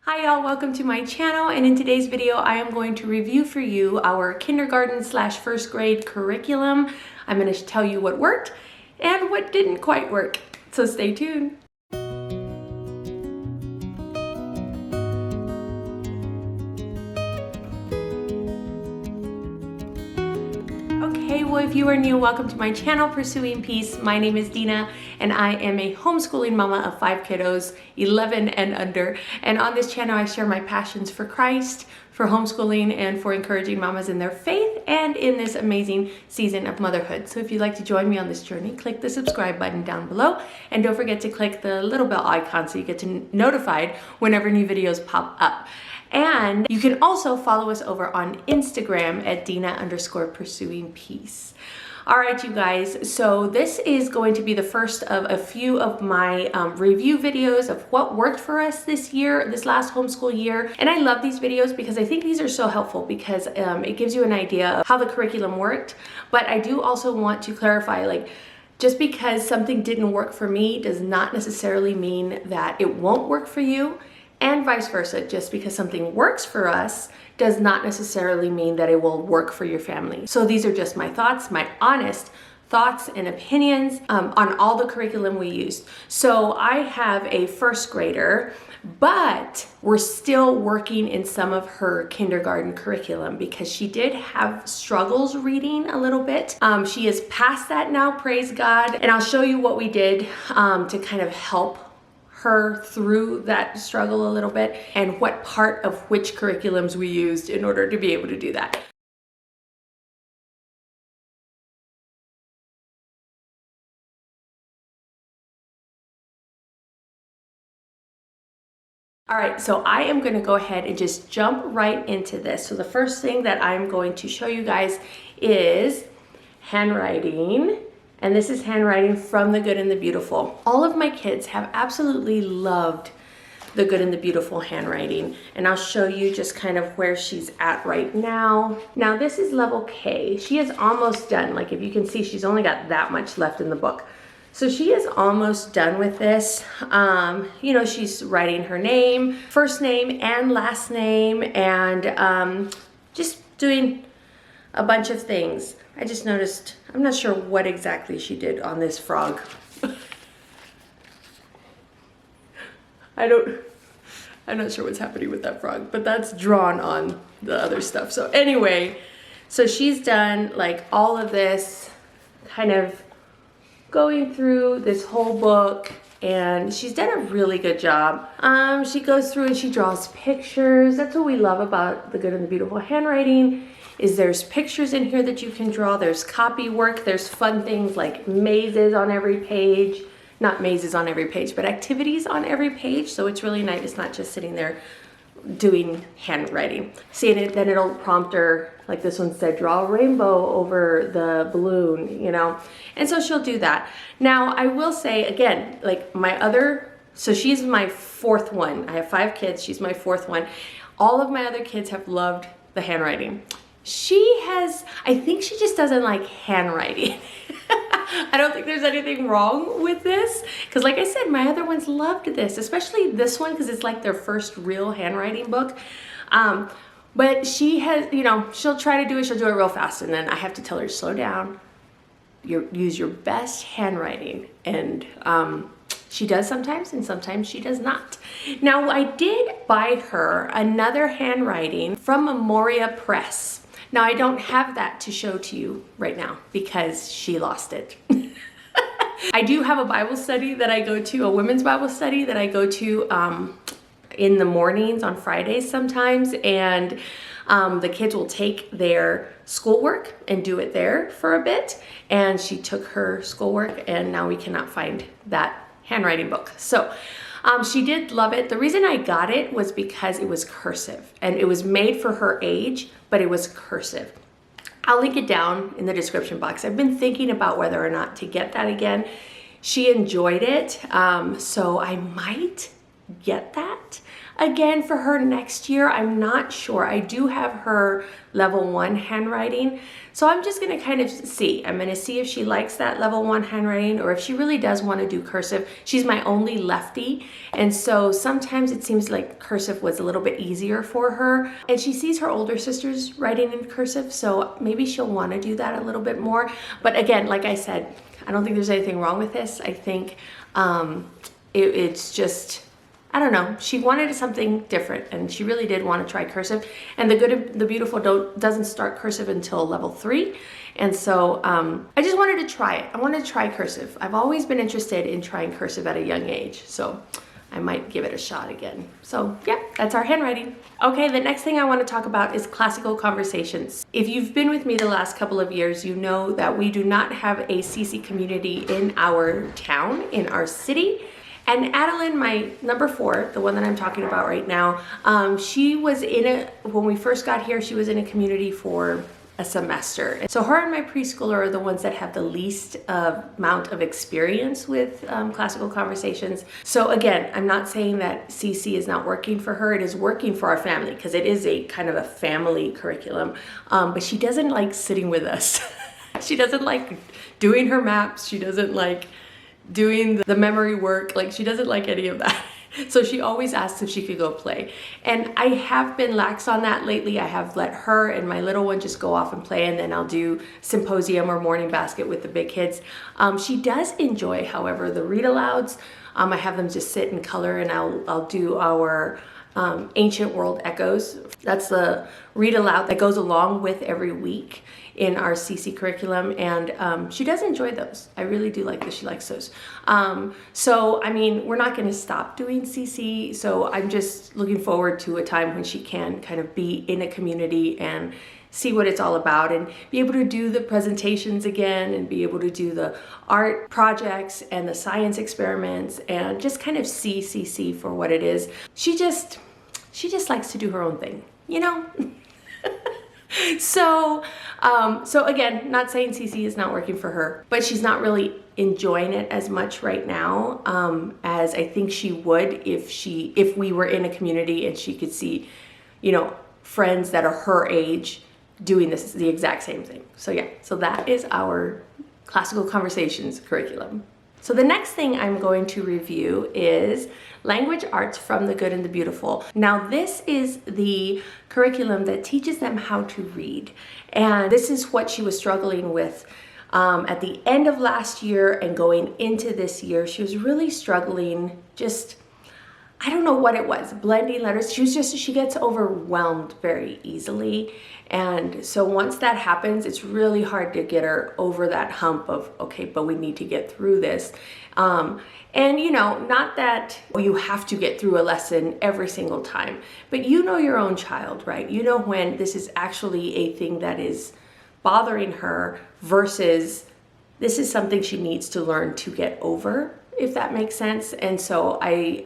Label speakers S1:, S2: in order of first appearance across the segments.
S1: Hi y'all, welcome to my channel, and in today's video I am going to review for you our kindergarten / first grade curriculum. I'm going to tell you what worked and what didn't quite work, so stay tuned. Okay, well, if you are new, welcome to my channel, Pursuing Peace. My name is Dina, and I am a homeschooling mama of 5 kiddos, 11 and under. And on this channel, I share my passions for Christ, for homeschooling, and for encouraging mamas in their faith and in this amazing season of motherhood. So if you'd like to join me on this journey, click the subscribe button down below, and don't forget to click the little bell icon so you get notified whenever new videos pop up. And you can also follow us over on Instagram at Dina_Pursuing Peace. All right, you guys, so this is going to be the first of a few of my review videos of what worked for us this last homeschool year. And I love these videos because I think these are so helpful because it gives you an idea of how the curriculum worked. But I do also want to clarify, like, just because something didn't work for me does not necessarily mean that it won't work for you. And vice versa, just because something works for us does not necessarily mean that it will work for your family. So these are just my thoughts, my honest thoughts and opinions on all the curriculum we used. So I have a first grader, but we're still working in some of her kindergarten curriculum because she did have struggles reading a little bit. She is past that now, praise God. And I'll show you what we did to kind of help her through that struggle a little bit and what part of which curriculums we used in order to be able to do that. All right, so I am going to go ahead and just jump right into this. So the first thing that I'm going to show you guys is handwriting. And this is handwriting from The Good and the Beautiful. All of my kids have absolutely loved The Good and the Beautiful handwriting. And I'll show you just kind of where she's at right now. Now this is level K. She is almost done. Like, if you can see, she's only got that much left in the book. So she is almost done with this. You know, she's writing her name, first name and last name, and just doing a bunch of things. I just noticed, I'm not sure what exactly she did on this frog. I'm not sure what's happening with that frog, but that's drawn on the other stuff. So anyway, so she's done like all of this, kind of going through this whole book, and she's done a really good job. She goes through and she draws pictures. That's what we love about The Good and the Beautiful handwriting, is there's pictures in here that you can draw. There's copy work. There's fun things like mazes on every page. Not mazes on every page, but activities on every page. So it's really nice. It's not just sitting there doing handwriting. See, and then it'll prompt her, like this one said, draw a rainbow over the balloon, you know? And so she'll do that. Now, I will say, again, like so she's my fourth one. I have 5 kids. She's my fourth one. All of my other kids have loved the handwriting. I think she just doesn't like handwriting. I don't think there's anything wrong with this, because like I said, my other ones loved this, especially this one, because it's like their first real handwriting book. But she has, you know, she'll try to do it, she'll do it real fast, and then I have to tell her, slow down, use your best handwriting. And she does sometimes, and sometimes she does not. Now, I did buy her another handwriting from Memoria Press. Now, I don't have that to show to you right now because she lost it. I do have a Bible study that I go to, a women's Bible study that I go to in the mornings on Fridays sometimes, and the kids will take their schoolwork and do it there for a bit. And she took her schoolwork, and now we cannot find that handwriting book. So she did love it. The reason I got it was because it was cursive, and it was made for her age, but it was cursive. I'll link it down in the description box. I've been thinking about whether or not to get that again. She enjoyed it, so I might get that. Again, for her next year, I'm not sure. I do have her level 1 handwriting. So I'm just gonna kind of see. I'm gonna see if she likes that level 1 handwriting or if she really does want to do cursive. She's my only lefty. And so sometimes it seems like cursive was a little bit easier for her. And she sees her older sisters writing in cursive, so maybe she'll want to do that a little bit more. But again, like I said, I don't think there's anything wrong with this. I think it's just, I don't know, she wanted something different and she really did want to try cursive. And the Good and the Beautiful doesn't start cursive until level 3. And so I just wanted to try it. I wanted to try cursive. I've always been interested in trying cursive at a young age. So I might give it a shot again. So yeah, that's our handwriting. Okay, the next thing I want to talk about is classical conversations. If you've been with me the last couple of years, you know that we do not have a CC community in our town, in our city. And Adeline, my number 4, the one that I'm talking about right now, she was when we first got here, she was in a community for a semester. So her and my preschooler are the ones that have the least amount of experience with classical conversations. So again, I'm not saying that CC is not working for her. It is working for our family because it is a kind of a family curriculum. But she doesn't like sitting with us. She doesn't like doing her maps. She doesn't like doing the memory work. Like, she doesn't like any of that. So she always asks if she could go play. And I have been lax on that lately. I have let her and my little one just go off and play, and then I'll do symposium or morning basket with the big kids. She does enjoy, however, the read alouds. I have them just sit and color, and I'll do our ancient world echoes. That's the read aloud that goes along with every week in our CC curriculum, and she does enjoy those. I really do like that she likes those. So I mean, we're not going to stop doing CC, so I'm just looking forward to a time when she can kind of be in a community and see what it's all about and be able to do the presentations again and be able to do the art projects and the science experiments and just kind of see CC for what it is. She just likes to do her own thing, you know? So again, not saying CC is not working for her, but she's not really enjoying it as much right now as I think she would if we were in a community and she could see, you know, friends that are her age doing the exact same thing. So yeah, so that is our classical conversations curriculum. So the next thing I'm going to review is language arts from the Good and the Beautiful. Now this is the curriculum that teaches them how to read. And this is what she was struggling with at the end of last year and going into this year. She was really struggling, just, I don't know what it was, blending letters. She gets overwhelmed very easily. And so once that happens, it's really hard to get her over that hump of, okay, but we need to get through this. And you know, not that you have to get through a lesson every single time, but you know your own child, right? You know when this is actually a thing that is bothering her versus this is something she needs to learn to get over, if that makes sense. And so I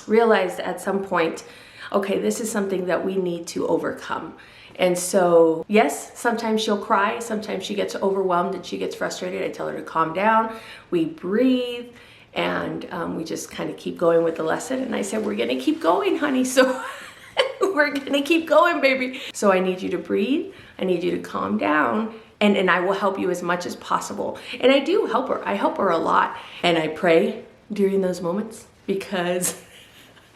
S1: realized at some point, okay, this is something that we need to overcome. And so, yes, sometimes she'll cry, sometimes she gets overwhelmed and she gets frustrated. I tell her to calm down, we breathe, and we just kind of keep going with the lesson. And I said, we're gonna keep going, honey, so we're gonna keep going, baby. So I need you to breathe, I need you to calm down, and I will help you as much as possible. And I do help her, I help her a lot. And I pray during those moments because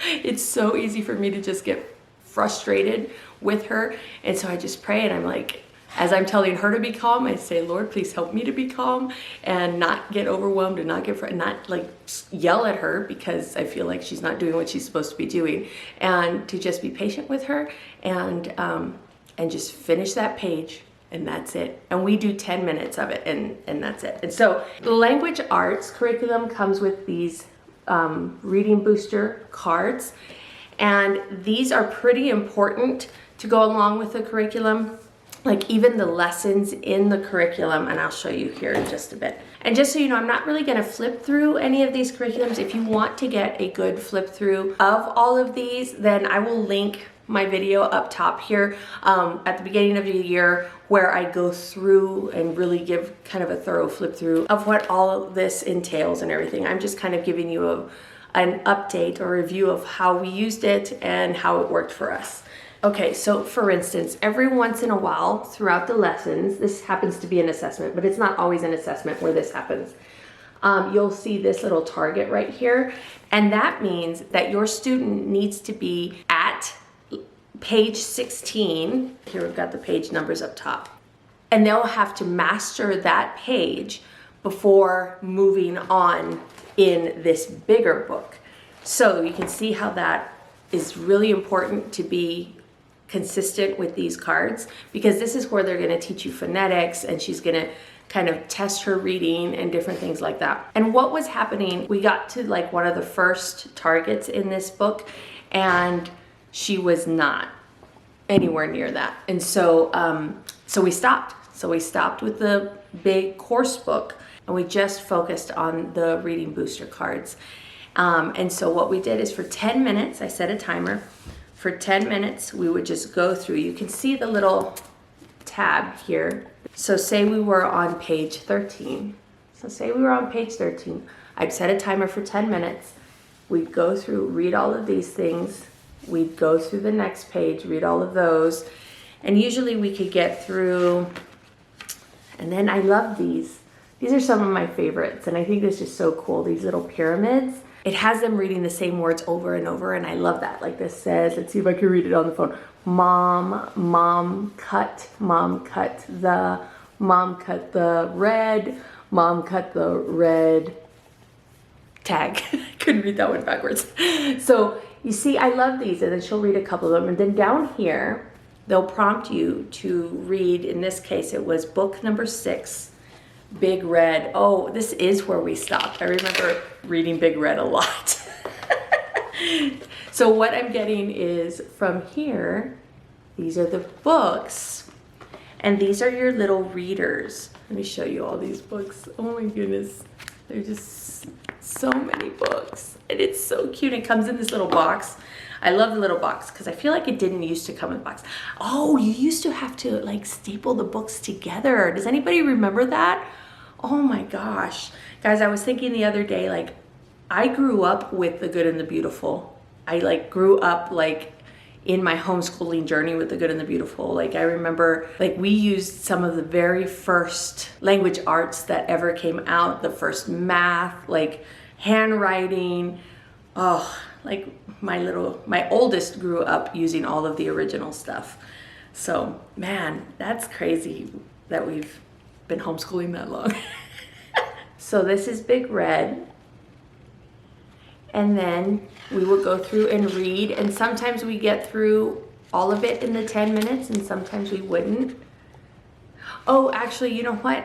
S1: it's so easy for me to just get frustrated with her. And so I just pray, and I'm like, as I'm telling her to be calm, I say, Lord, please help me to be calm and not get overwhelmed and not like yell at her because I feel like she's not doing what she's supposed to be doing, and to just be patient with her and just finish that page. And that's it. And we do 10 minutes of it, and that's it. And so the language arts curriculum comes with these reading booster cards. And these are pretty important to go along with the curriculum, like even the lessons in the curriculum, and I'll show you here in just a bit. And just so you know, I'm not really gonna flip through any of these curriculums. If you want to get a good flip through of all of these, then I will link my video up top here at the beginning of the year where I go through and really give kind of a thorough flip through of what all of this entails and everything. I'm just kind of giving you an update or review of how we used it and how it worked for us. Okay, so for instance, every once in a while throughout the lessons, this happens to be an assessment, but it's not always an assessment where this happens. You'll see this little target right here, and that means that your student needs to be at page 16. Here we've got the page numbers up top. And they'll have to master that page before moving on in this bigger book. So you can see how that is really important to be consistent with these cards, because this is where they're going to teach you phonetics, and she's going to kind of test her reading and different things like that. And what was happening, we got to like one of the first targets in this book, and she was not anywhere near that. And so we stopped. So we stopped with the big course book, and we just focused on the reading booster cards. And so what we did is for 10 minutes, I set a timer. For 10 minutes, we would just go through. You can see the little tab here. So say we were on page 13. So say we were on page 13. I'd set a timer for 10 minutes. We'd go through, read all of these things. We'd go through the next page, read all of those. And usually we could get through, and then I love these. These are some of my favorites, and I think this is so cool, these little pyramids. It has them reading the same words over and over, and I love that. Like this says, let's see if I can read it on the phone. Mom cut the red, mom cut the red tag. Couldn't read that one backwards. So you see, I love these, and then she'll read a couple of them, and then down here, they'll prompt you to read, in this case, it was book number 6, Big Red. Oh, this is where we stopped. I remember reading Big Red a lot. So what I'm getting is from here, these are the books, and these are your little readers. Let me show you all these books. Oh my goodness. There's just so many books, and it's so cute. It comes in this little box. I love the little box because I feel like it didn't used to come in a box. Oh, you used to have to like staple the books together. Does anybody remember that? Oh my gosh. Guys, I was thinking the other day, like I grew up with The Good and the Beautiful. I like grew up like in my homeschooling journey with The Good and the Beautiful. Like I remember like we used some of the very first language arts that ever came out, the first math, like handwriting. Oh, like my oldest grew up using all of the original stuff. So man, that's crazy that we've been homeschooling that long. So this is Big Red. And then we will go through and read, and sometimes we get through all of it in the 10 minutes and sometimes we wouldn't. Oh, actually, you know what?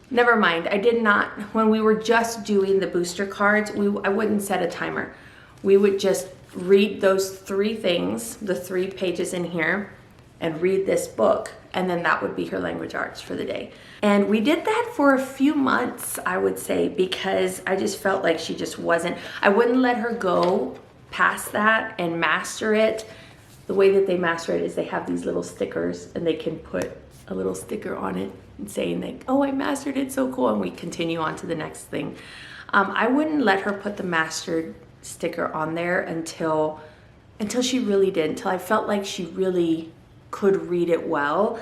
S1: Never mind. I did not, when we were just doing the booster cards, I wouldn't set a timer. We would just read those 3 things, the 3 pages in here, and read this book, and then that would be her language arts for the day. And we did that for a few months, I would say, because I just felt like she just wasn't, I wouldn't let her go past that and master it. The way that they master it is they have these little stickers, and they can put a little sticker on it and saying like, oh, I mastered it, so cool, and we continue on to the next thing. I wouldn't let her put the mastered sticker on there until she really did, until I felt like she really could read it well,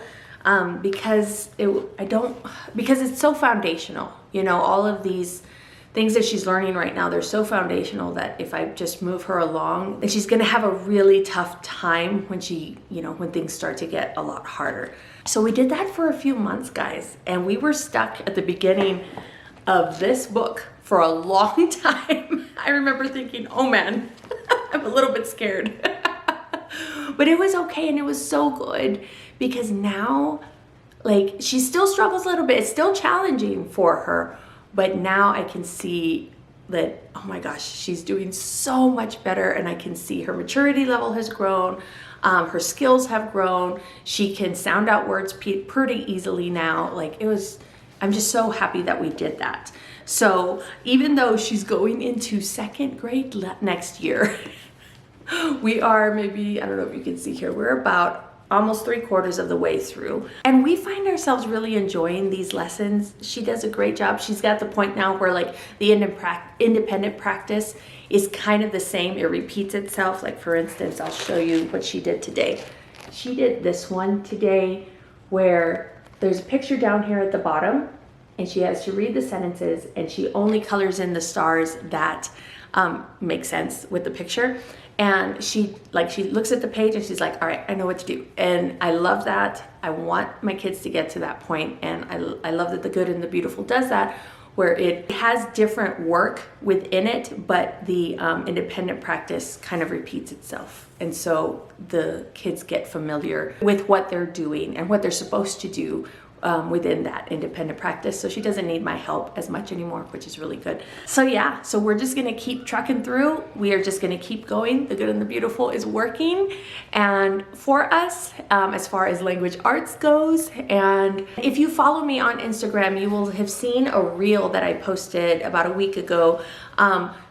S1: because it's so foundational. You know, all of these things that she's learning right now, they're so foundational that if I just move her along, then she's gonna have a really tough time when when things start to get a lot harder. So we did that for a few months, guys, and we were stuck at the beginning of this book for a long time. I remember thinking, oh man, I'm a little bit scared. But it was okay, and it was so good, because now, like, she still struggles a little bit. It's still challenging for her, but now I can see that, oh my gosh, she's doing so much better, and I can see her maturity level has grown. Her skills have grown. She can sound out words pretty easily now. Like, I'm just so happy that we did that. So even though she's going into 2nd grade next year, we are maybe, I don't know if you can see here, we're about almost 3/4 of the way through. And we find ourselves really enjoying these lessons. She does a great job. She's got the point now where like the independent practice is kind of the same. It repeats itself. Like for instance, I'll show you what she did today. She did this one today where there's a picture down here at the bottom and she has to read the sentences and she only colors in the stars that make sense with the picture. And she looks at the page and she's like, all right, I know what to do. And I love that. I want my kids to get to that point. And I love that The Good and the Beautiful does that, where it has different work within it, but the independent practice kind of repeats itself. And so the kids get familiar with what they're doing and what they're supposed to do within that independent practice. So she doesn't need my help as much anymore, which is really good. So yeah, so we're just gonna keep trucking through. We are just gonna keep going. The Good and the Beautiful is working. And for us, as far as language arts goes, and if you follow me on Instagram, you will have seen a reel that I posted about a week ago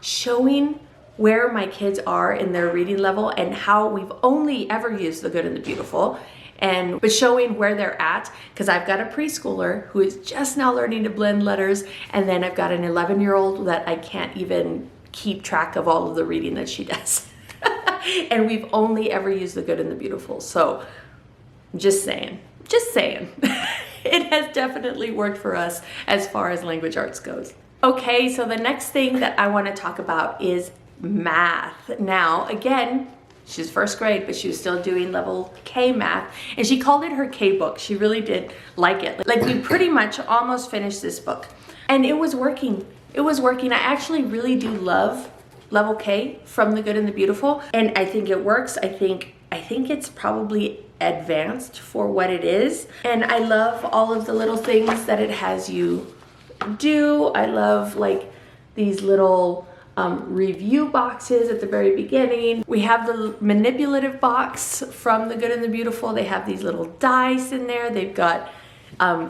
S1: showing where my kids are in their reading level and how we've only ever used The Good and the Beautiful. But showing where they're at, because I've got a preschooler who is just now learning to blend letters, and then I've got an 11-year-old that I can't even keep track of all of the reading that she does. And we've only ever used The Good and the Beautiful. So just saying. It has definitely worked for us as far as language arts goes. Okay, so the next thing that I want to talk about is math. Now, again, she's first grade, but she was still doing level K math, and she called it her K book. She really did like it. Like we pretty much almost finished this book, and it was working. It was working. I actually really do love level K from The Good and the Beautiful, and I think it works. I think it's probably advanced for what it is, and I love all of the little things that it has you do. I love like these little review boxes at the very beginning. We have the manipulative box from The Good and the Beautiful. They have these little dice in there. They've got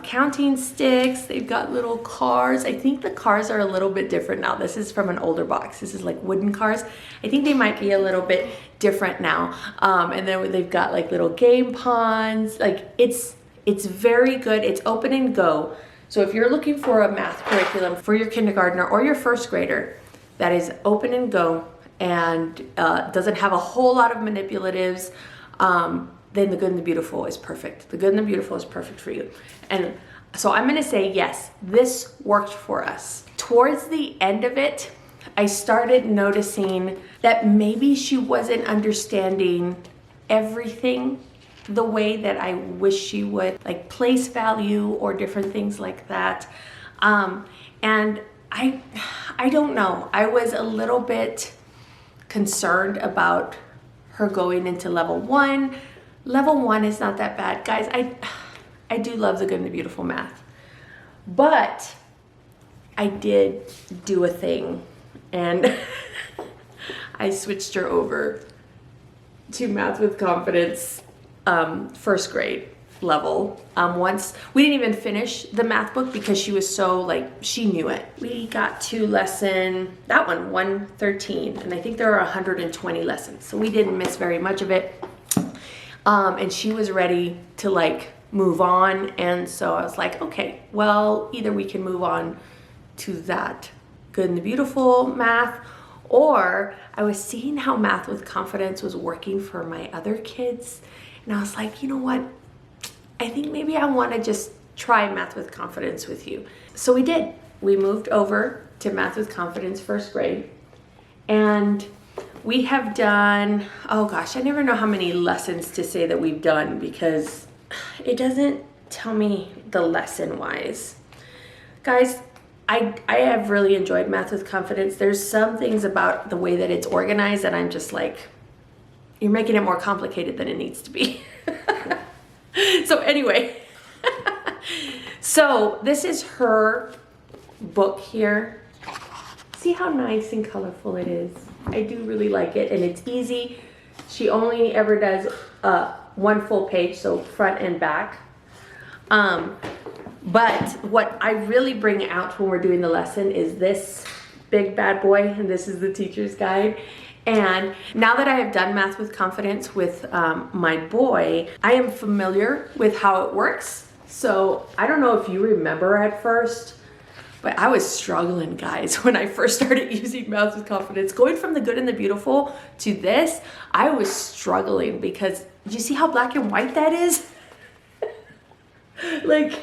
S1: counting sticks. They've got little cars. I think the cars are a little bit different now. This is from an older box. This is like wooden cars. I think they might be a little bit different now. And then they've got like little game pawns. Like it's very good. It's open and go. So if you're looking for a math curriculum for your kindergartner or your first grader, that is open and go and doesn't have a whole lot of manipulatives, then The Good and the Beautiful is perfect. The Good and the Beautiful is perfect for you. And so I'm gonna say, yes, this worked for us. Towards the end of it, I started noticing that maybe she wasn't understanding everything the way that I wish she would, like place value or different things like that. And I don't know. I was a little bit concerned about her going into level 1. Level 1 is not that bad. Guys, I do love The Good and the Beautiful math. But I did do a thing, and I switched her over to Math with Confidence first grade level. Once we didn't even finish the math book because she was so like, she knew it. We got to lesson, that one, 113, and I think there are 120 lessons, so we didn't miss very much of it. And she was ready to like move on, and so I was like, okay, well, either we can move on to that Good and the Beautiful math, or I was seeing how Math with Confidence was working for my other kids, and I was like, you know what, I think maybe I want to just try Math with Confidence with you. So we did. We moved over to Math with Confidence first grade, and we have done, oh gosh, I never know how many lessons to say that we've done because it doesn't tell me the lesson wise. Guys, I have really enjoyed Math with Confidence. There's some things about the way that it's organized that I'm just like, you're making it more complicated than it needs to be. So anyway, so this is her book here. See how nice and colorful it is? I do really like it, and it's easy. She only ever does one full page, so front and back. But what I really bring out when we're doing the lesson is this big bad boy, and this is the teacher's guide. And now that I have done Math with Confidence with my boy, I am familiar with how it works. So I don't know if you remember at first, but I was struggling, guys, when I first started using Math with Confidence. Going from the good and the beautiful to this, I was struggling because, do you see how black and white that is? like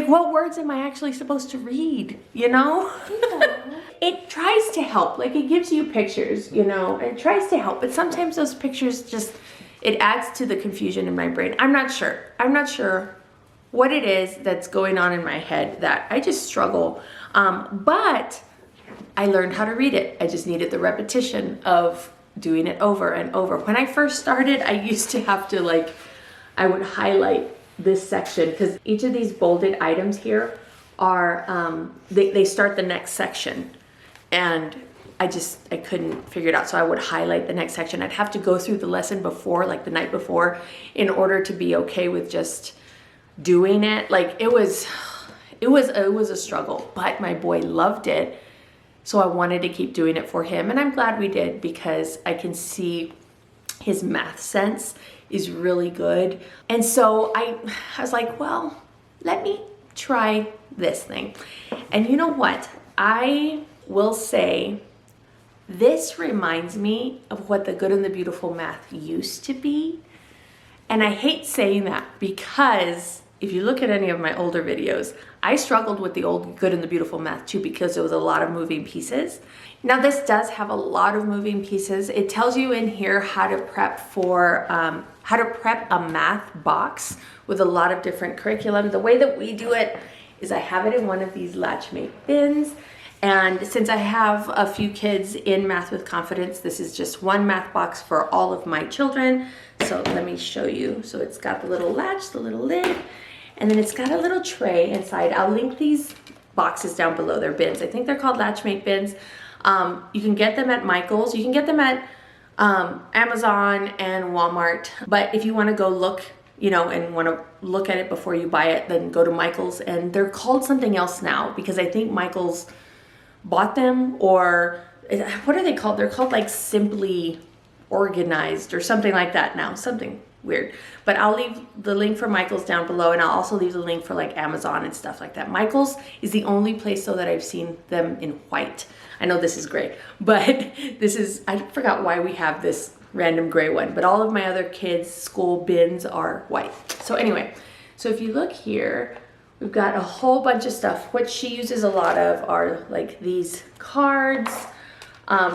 S1: what words am I actually supposed to read, you know? Yeah. It tries to help, like it gives you pictures, you know, it tries to help, but sometimes those pictures just, it adds to the confusion in my brain. I'm not sure what it is that's going on in my head that I just struggle. But I learned how to read it. I just needed the repetition of doing it over and over. When I first started, I used to have to I would highlight this section because each of these bolded items here are, they start the next section. And I couldn't figure it out. So I would highlight the next section. I'd have to go through the lesson before, like the night before, in order to be okay with just doing it. Like it was a struggle, but my boy loved it. So I wanted to keep doing it for him. And I'm glad we did because I can see his math sense is really good. And so I was like, well, let me try this thing. And you know what? I will say this reminds me of what the good and the beautiful math used to be. And I hate saying that because if you look at any of my older videos, I struggled with the old good and the beautiful math too because there was a lot of moving pieces. Now this does have a lot of moving pieces. It tells you in here how to prep for, how to prep a math box with a lot of different curriculum. The way that we do it is I have it in one of these Latchmate bins. And since I have a few kids in Math with Confidence, this is just one math box for all of my children. So let me show you. So it's got the little latch, the little lid, and then it's got a little tray inside. I'll link these boxes down below. They're bins. I think they're called Latchmate bins. You can get them at Michael's. You can get them at Amazon and Walmart. But if you want to go look, you know, and want to look at it before you buy it, then go to Michael's. And they're called something else now because I think Michael's bought them, or what are they called? They're called like Simply Organized or something like that now, something weird. But I'll leave the link for Michael's down below, and I'll also leave the link for like Amazon and stuff like that. Michael's is the only place though that I've seen them in white. I know this is gray, but this is, I forgot why we have this random gray one, but all of my other kids' school bins are white. So anyway, so if you look here, we've got a whole bunch of stuff. What she uses a lot of are like these cards.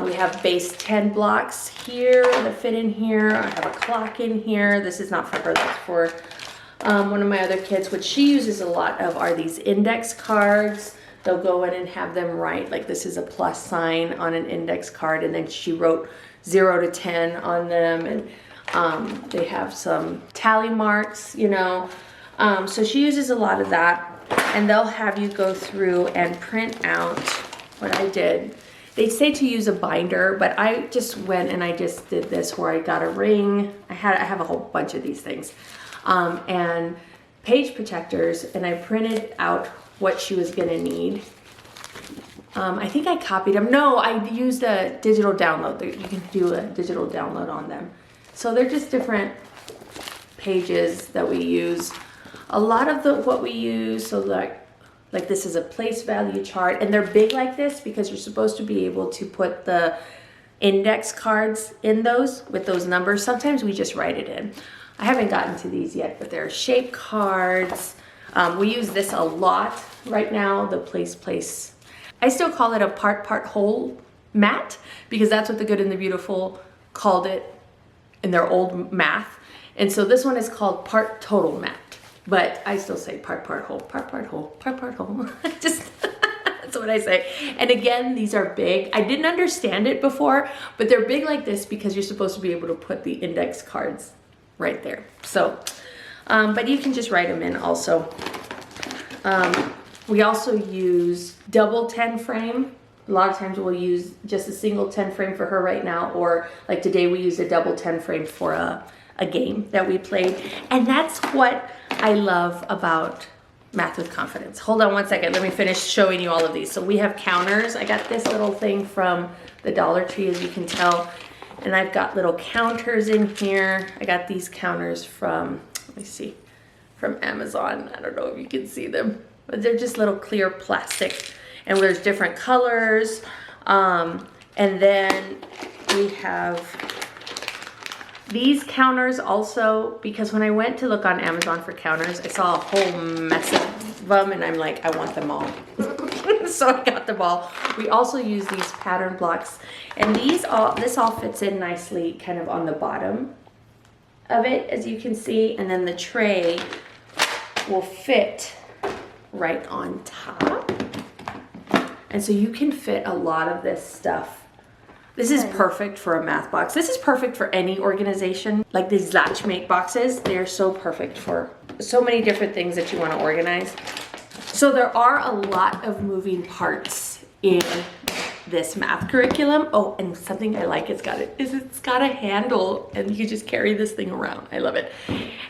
S1: We have base 10 blocks here that fit in here. I have a clock in here. This is not for her, that's for one of my other kids. What she uses a lot of are these index cards. They'll go in and have them write, like this is a plus sign on an index card, and then she wrote 0 to 10 on them, and they have some tally marks, you know. So she uses a lot of that, and they'll have you go through and print out what I did. They say to use a binder, but I just went and I just did this where I got a ring. I have a whole bunch of these things, and page protectors, and I printed out what she was gonna need. I think I copied them. No, I used a digital download. You can do a digital download on them. So they're just different pages that we use. A lot of what we use, so like this is a place value chart, and they're big like this because you're supposed to be able to put the index cards in those with those numbers. Sometimes we just write it in. I haven't gotten to these yet, but they're shape cards. We use this a lot right now, the place. I still call it a part whole mat because that's what the good and the beautiful called it in their old math. And so this one is called part total mat. But I still say part whole. Just, that's what I say. And again, these are big. I didn't understand it before, but they're big like this because you're supposed to be able to put the index cards right there. So, but you can just write them in also. We also use double 10 frame. A lot of times we'll use just a single 10 frame for her right now, or like today we used a double 10 frame for a game that we played. And that's what I love about Math with Confidence. Hold on one second, let me finish showing you all of these. So we have counters. I got this little thing from the Dollar Tree, as you can tell. And I've got little counters in here. I got these counters from, let me see, from Amazon. I don't know if you can see them, but they're just little clear plastic, and there's different colors. And then we have these counters also, because when I went to look on Amazon for counters, I saw a whole mess of them, and I'm like, I want them all. So I got them all. We also use these pattern blocks, and this all fits in nicely kind of on the bottom of it, as you can see, and then the tray will fit right on top. And so you can fit a lot of this stuff. This is perfect for a math box. This is perfect for any organization. Like these Latchmate boxes, they're so perfect for so many different things that you want to organize. So there are a lot of moving parts in this math curriculum. Oh, and something I like it's got a handle, and you can just carry this thing around. I love it.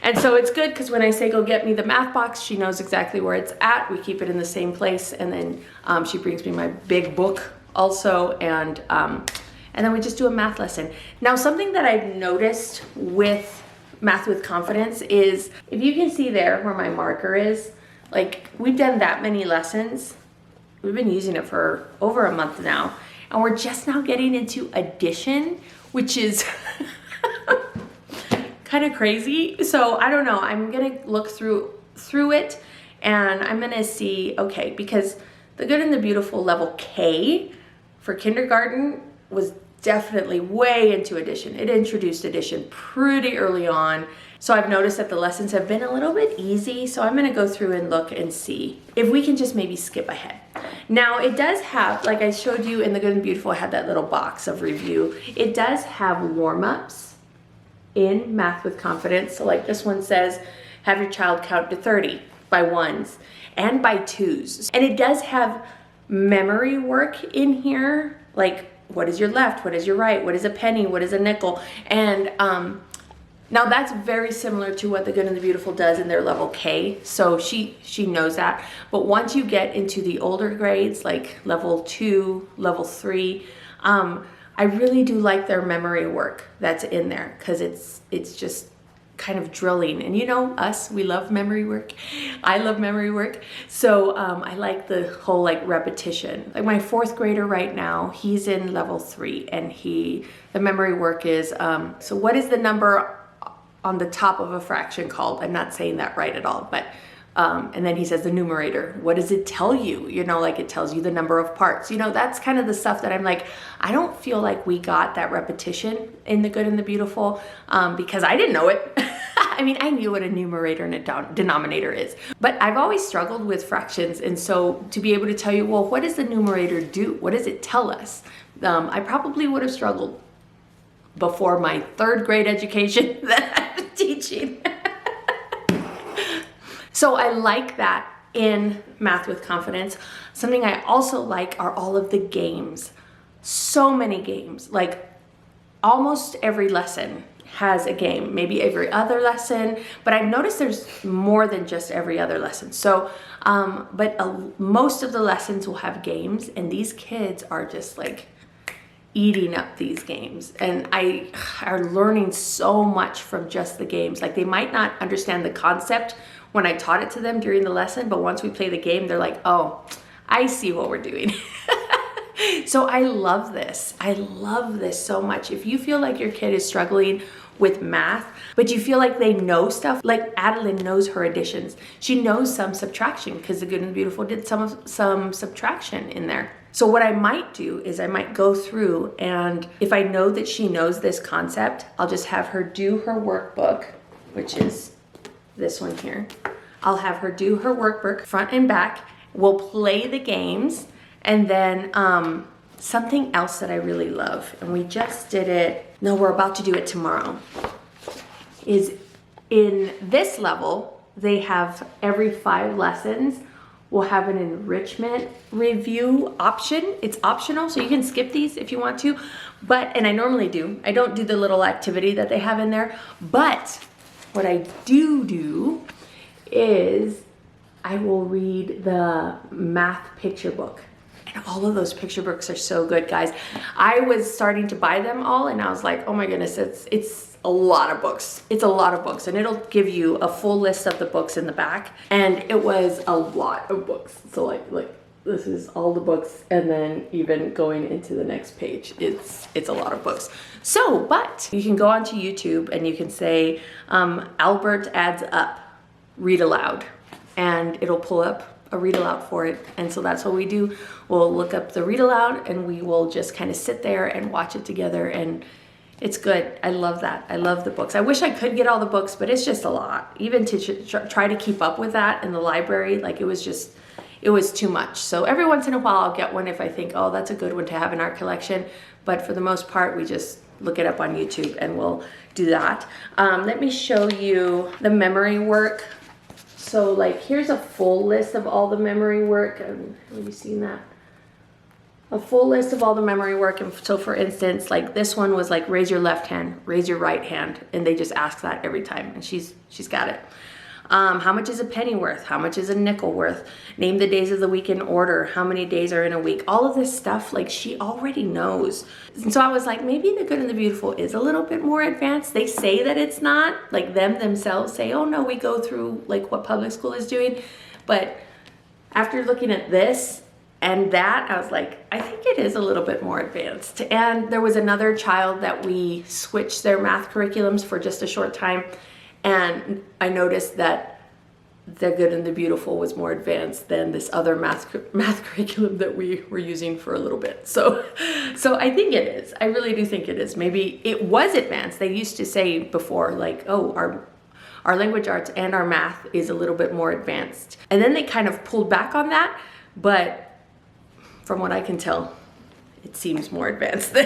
S1: And so it's good because when I say go get me the math box, she knows exactly where it's at. We keep it in the same place, and then she brings me my big book also, and then we just do a math lesson. Now, something that I've noticed with Math with Confidence is, if you can see there where my marker is, like we've done that many lessons. We've been using it for over a month now, and we're just now getting into addition, which is kind of crazy. So I don't know, I'm gonna look through it, and I'm gonna see, okay, because the Good and the Beautiful level K for kindergarten was definitely way into addition. It introduced addition pretty early on. So I've noticed that the lessons have been a little bit easy. So I'm gonna go through and look and see if we can just maybe skip ahead. Now it does have, like I showed you in the Good and Beautiful, I had that little box of review. It does have warm-ups in Math with Confidence. So like this one says, have your child count to 30 by ones and by twos. And it does have memory work in here, like what is your left, what is your right, what is a penny, what is a nickel. And now that's very similar to what the Good and the Beautiful does in their level K. So she knows that. But once you get into the older grades, like level 2, level 3, I really do like their memory work that's in there, because it's just kind of drilling. And you know us, we love memory work. I love memory work. So I like the whole like repetition. Like my 4th grader right now, he's in level 3, and the memory work is, so what is the number on the top of a fraction called? I'm not saying that right at all, but and then he says the numerator. What does it tell you? You know, like it tells you the number of parts. You know, that's kind of the stuff that I'm like, I don't feel like we got that repetition in the Good and the Beautiful, because I didn't know it. I mean, I knew what a numerator and a denominator is, but I've always struggled with fractions. And so to be able to tell you, well, what does the numerator do? What does it tell us? I probably would have struggled before my 3rd grade education that I'm teaching. So I like that in Math with Confidence. Something I also like are all of the games. So many games, like almost every lesson has a game, maybe every other lesson, but I've noticed there's more than just every other lesson. So, most of the lessons will have games, and these kids are just like eating up these games, and I are learning so much from just the games. Like they might not understand the concept when I taught it to them during the lesson, but once we play the game, they're like, oh, I see what we're doing. So I love this. I love this so much. If you feel like your kid is struggling with math, but you feel like they know stuff, like Adeline knows her additions. She knows some subtraction because the Good and the Beautiful did some subtraction in there. So what I might do is I might go through, and if I know that she knows this concept, I'll just have her do her workbook, which is this one here. I'll have her do her workbook front and back. We'll play the games, and then something else that I really love, and we just did it, no, we're about to do it tomorrow, is in this level, they have every 5 lessons, we'll have an enrichment review option. It's optional, so you can skip these if you want to, and I normally do. I don't do the little activity that they have in there, but what I do is I will read the math picture book. And all of those picture books are so good, guys. I was starting to buy them all and I was like, oh my goodness, it's a lot of books. It's a lot of books, and it'll give you a full list of the books in the back. And it was a lot of books. So like this is all the books, and then even going into the next page, it's a lot of books. So, but you can go onto YouTube and you can say, Albert adds up, read aloud, and it'll pull up a read aloud for it. And so that's what we do. We'll look up the read aloud and we will just kind of sit there and watch it together, and it's good. I love that. I love the books. I wish I could get all the books, but it's just a lot. Even to try to keep up with that in the library, like it was too much. So every once in a while I'll get one if I think, oh, that's a good one to have in our collection. But for the most part, we just look it up on YouTube and we'll do that. Let me show you the memory work. So like, here's a full list of all the memory work. Have you seen that? A full list of all the memory work. And so for instance, like this one was like, raise your left hand, raise your right hand. And they just ask that every time, and she's got it. How much is a penny worth? How much is a nickel worth? Name the days of the week in order. How many days are in a week? All of this stuff, like she already knows. And so I was like, maybe The Good and the Beautiful is a little bit more advanced. They say that it's not, like them themselves say, oh no, we go through like what public school is doing. But after looking at this and that, I was like, I think it is a little bit more advanced. And there was another child that we switched their math curriculums for just a short time. And I noticed that The Good and the Beautiful was more advanced than this other math curriculum that we were using for a little bit. So I think it is. I really do think it is. Maybe it was advanced. They used to say before, like, oh, our language arts and our math is a little bit more advanced. And then they kind of pulled back on that. But from what I can tell, it seems more advanced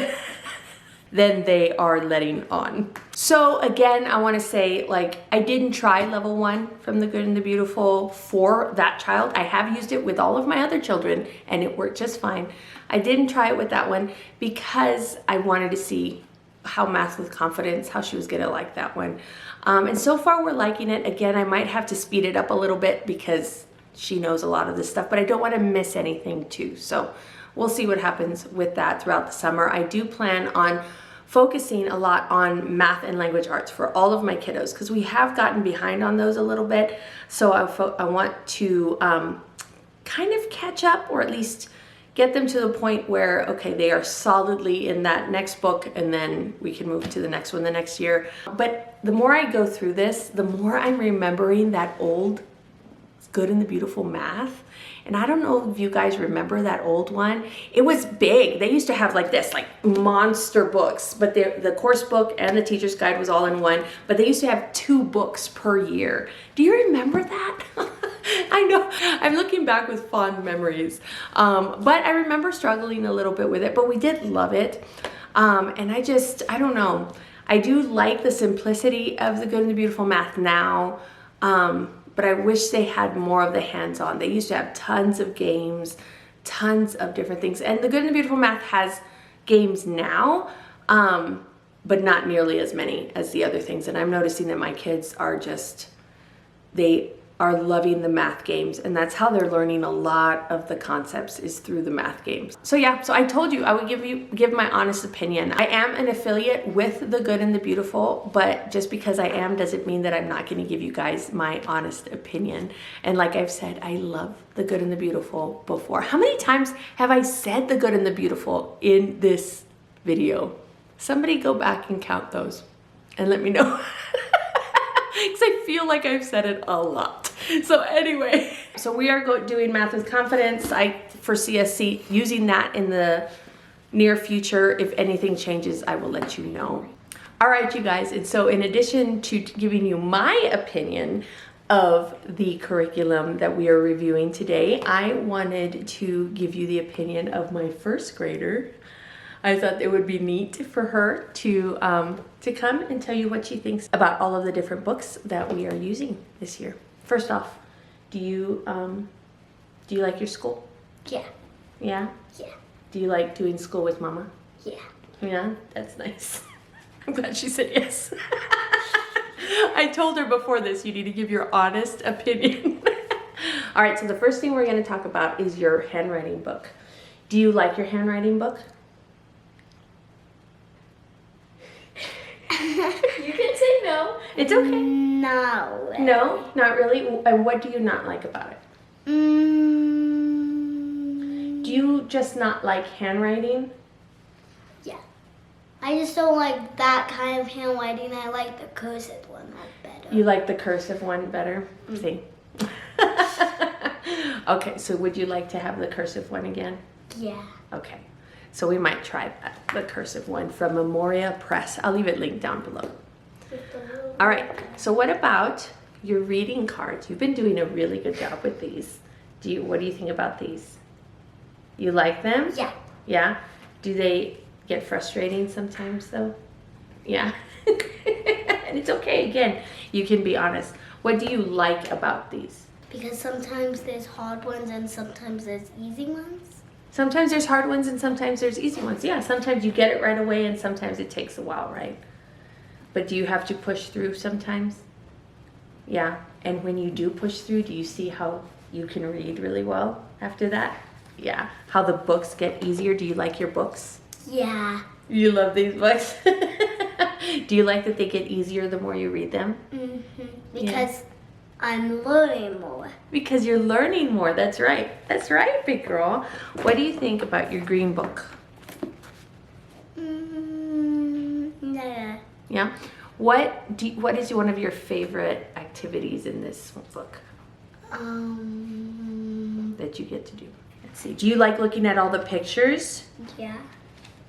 S1: than they are letting on. So again, I want to say, like, I didn't try level 1 from The Good and the Beautiful for that child. I have used it with all of my other children and it worked just fine. I didn't try it with that one because I wanted to see how Math with Confidence, how she was gonna like that one. And so far we're liking it. Again, I might have to speed it up a little bit because she knows a lot of this stuff, but I don't want to miss anything too. So we'll see what happens with that throughout the summer. I do plan on focusing a lot on math and language arts for all of my kiddos because we have gotten behind on those a little bit. So I want to kind of catch up, or at least get them to the point where, okay, they are solidly in that next book, and then we can move to the next one the next year. But the more I go through this, the more I'm remembering that old Good and the Beautiful math. And I don't know if you guys remember that old one. It was big. They used to have like this, like monster books, but the course book and the teacher's guide was all in one, but they used to have 2 books per year. Do you remember that? I know, I'm looking back with fond memories. But I remember struggling a little bit with it, but we did love it. And I don't know. I do like the simplicity of the Good and the Beautiful math now. But I wish they had more of the hands-on. They used to have tons of games, tons of different things. And the Good and the Beautiful math has games now, but not nearly as many as the other things. And I'm noticing that my kids are they are loving the math games, and that's how they're learning a lot of the concepts, is through the math games. So yeah, so I told you I would give my honest opinion. I am an affiliate with The Good and the Beautiful, but just because I am doesn't mean that I'm not going to give you guys my honest opinion. And like I've said, I love The Good and the Beautiful before. How many times have I said The Good and the Beautiful in this video? Somebody go back and count those and let me know. Because I feel like I've said it a lot. So anyway, so we are doing Math with Confidence. I foresee us using that in the near future. If anything changes, I will let you know. All right, you guys. And so in addition to giving you my opinion of the curriculum that we are reviewing today, I wanted to give you the opinion of my first grader. I thought it would be neat for her to come and tell you what she thinks about all of the different books that we are using this year. First off, do you like your school?
S2: Yeah.
S1: Yeah?
S2: Yeah.
S1: Do you like doing school with Mama?
S2: Yeah.
S1: Yeah? That's nice. I'm glad she said yes. I told her before this, you need to give your honest opinion. All right, so the first thing we're going to talk about is your handwriting book. Do you like your handwriting book? You can say no. It's okay.
S2: No.
S1: No, not really. And what do you not like about it? Do you just not like handwriting?
S2: Yeah. I just don't like that kind of handwriting. I like the cursive one better.
S1: You like the cursive one better? See? Okay, so would you like to have the cursive one again?
S2: Yeah.
S1: Okay, so we might try that, the cursive one from Memoria Press. I'll leave it linked down below. All right, so what about your reading cards? You've been doing a really good job with these. What do you think about these? You like them?
S2: Yeah.
S1: Yeah? Do they get frustrating sometimes though? Yeah. And it's okay, again, you can be honest. What do you like about these?
S2: Because sometimes there's hard ones and sometimes there's easy ones.
S1: Sometimes there's hard ones and sometimes there's easy ones. Yeah, sometimes you get it right away and sometimes it takes a while, right? But do you have to push through sometimes? Yeah, and when you do push through, do you see how you can read really well after that? Yeah, how the books get easier. Do you like your books?
S2: Yeah.
S1: You love these books? Do you like that they get easier the more you read them?
S2: Because I'm learning more.
S1: Because you're learning more, that's right. That's right, big girl. What do you think about your green book?
S2: Yeah.
S1: Yeah? What is one of your favorite activities in this book that you get to do? Let's see. Do you like looking at all the pictures
S2: Yeah.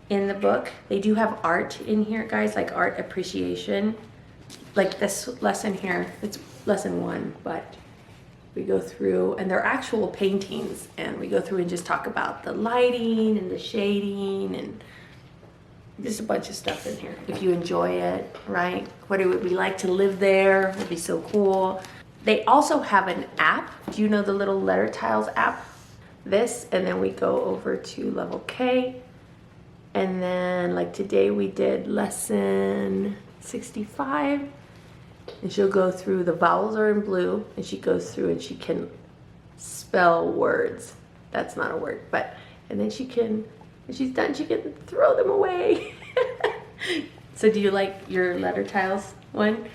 S1: in the book? They do have art in here, guys, like art appreciation. Like this lesson here, it's lesson 1, but we go through, and they're actual paintings, and we go through and just talk about the lighting and the shading and just a bunch of stuff in here. If you enjoy it, right? What it would be like to live there, would be so cool. They also have an app. Do you know the little letter tiles app? This, and then we go over to level K. And then like today we did lesson 65. And she'll go through, the vowels are in blue, and she goes through and she can spell words. That's not a word, but, and then she can, when she's done, she can throw them away. So do you like your letter tiles one?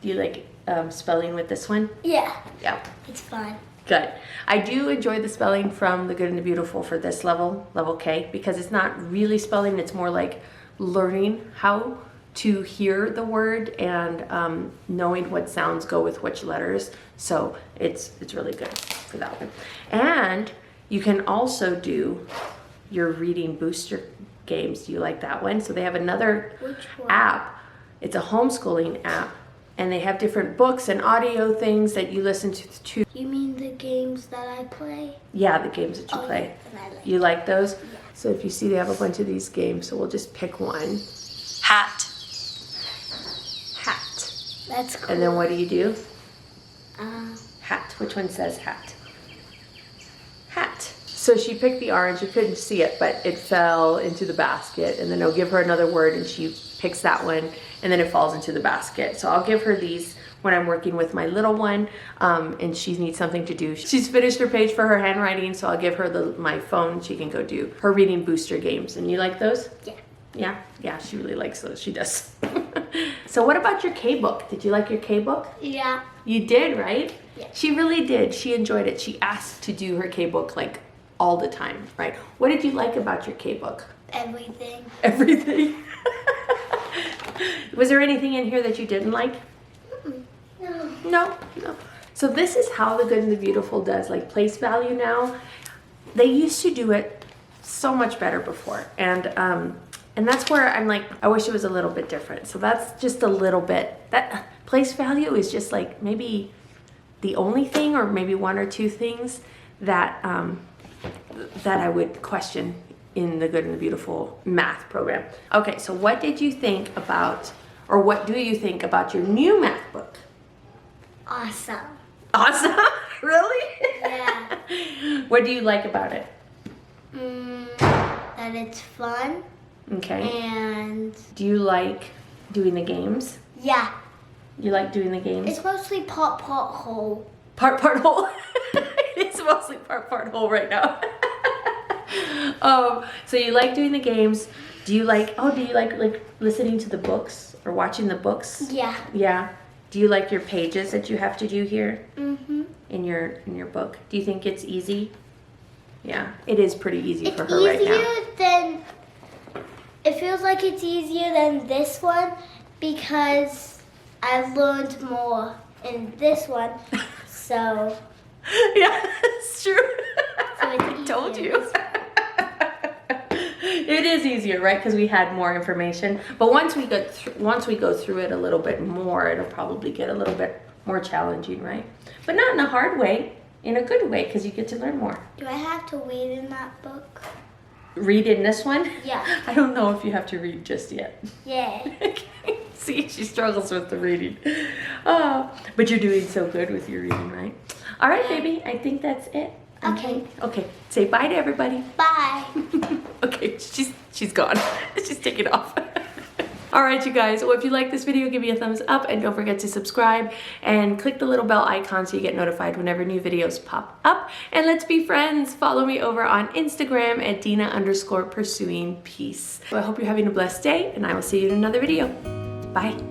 S1: Do you like spelling with this one?
S2: Yeah.
S1: Yeah.
S2: It's fun.
S1: Good. I do enjoy the spelling from the Good and the Beautiful for this level, level K, because it's not really spelling, it's more like learning how to hear the word and knowing what sounds go with which letters. So it's really good for that one. And you can also do your reading booster games. Do you like that one? So they have another app. It's a homeschooling app, and they have different books and audio things that you listen to.
S2: You mean the games that I play?
S1: Yeah, the games that you play. You like those? Yeah. So if you see, they have a bunch of these games, so we'll just pick one. Hat. Hat.
S2: That's cool.
S1: And then what do you do? Hat. Which one says hat? Hat. So she picked the orange. You couldn't see it, but it fell into the basket. And then I'll give her another word, and she picks that one, and then it falls into the basket. So I'll give her these when I'm working with my little one, and she needs something to do. She's finished her page for her handwriting, so I'll give her my phone. She can go do her reading booster games. And you like those?
S2: Yeah.
S1: Yeah? Yeah, she really likes those. She does. So what about your K-book? Did you like your K-book?
S2: Yeah.
S1: You did, right?
S2: Yeah.
S1: She really did. She enjoyed it. She asked to do her K-book like all the time, right? What did you like about your K-book?
S2: Everything.
S1: Everything. Was there anything in here that you didn't like?
S2: No.
S1: No. So this is how the Good and the Beautiful does like place value now. They used to do it so much better before, and that's where I'm like, I wish it was a little bit different. So that's just a little bit. That place value is just like maybe the only thing, or maybe one or two things that that I would question in the Good and the Beautiful math program. Okay, so what did you think about, or what do you think about your new math book?
S2: Awesome.
S1: Awesome? Really?
S2: Yeah.
S1: What do you like about it?
S2: That it's fun.
S1: Okay.
S2: And
S1: Do you like doing the games?
S2: yeah.
S1: You like doing the games?
S2: It's mostly pot hole.
S1: Part whole. It's mostly part whole right now. So you like doing the games. Do you like listening to the books or watching the books?
S2: Yeah.
S1: Yeah. Do you like your pages that you have to do here
S2: Mm-hmm.
S1: in your book? Do you think it's easy? Yeah, it is pretty easy for her right now.
S2: It feels like it's easier than this one because I learned more in this one. So
S1: Yeah, it's true.
S2: So it's
S1: I told
S2: easier
S1: you.
S2: this
S1: It is easier, right? Because we had more information. But once we go through it a little bit more, it'll probably get a little bit more challenging, right? But not in a hard way, in a good way, because you get to learn more.
S2: Do I have to read in that book?
S1: Read in this one?
S2: Yeah.
S1: I don't know if you have to read just yet.
S2: Yeah.
S1: Okay. See, she struggles with the reading. Oh, but you're doing so good with your reading, right? All right, baby. I think that's it.
S2: Okay.
S1: Okay. Say bye to everybody.
S2: Bye.
S1: Okay, she's gone. She's taking off. All right, you guys. Well, if you like this video, give me a thumbs up and don't forget to subscribe and click the little bell icon so you get notified whenever new videos pop up. And let's be friends. Follow me over on Instagram at Dina_pursuing peace. So I hope you're having a blessed day and I will see you in another video. Bye.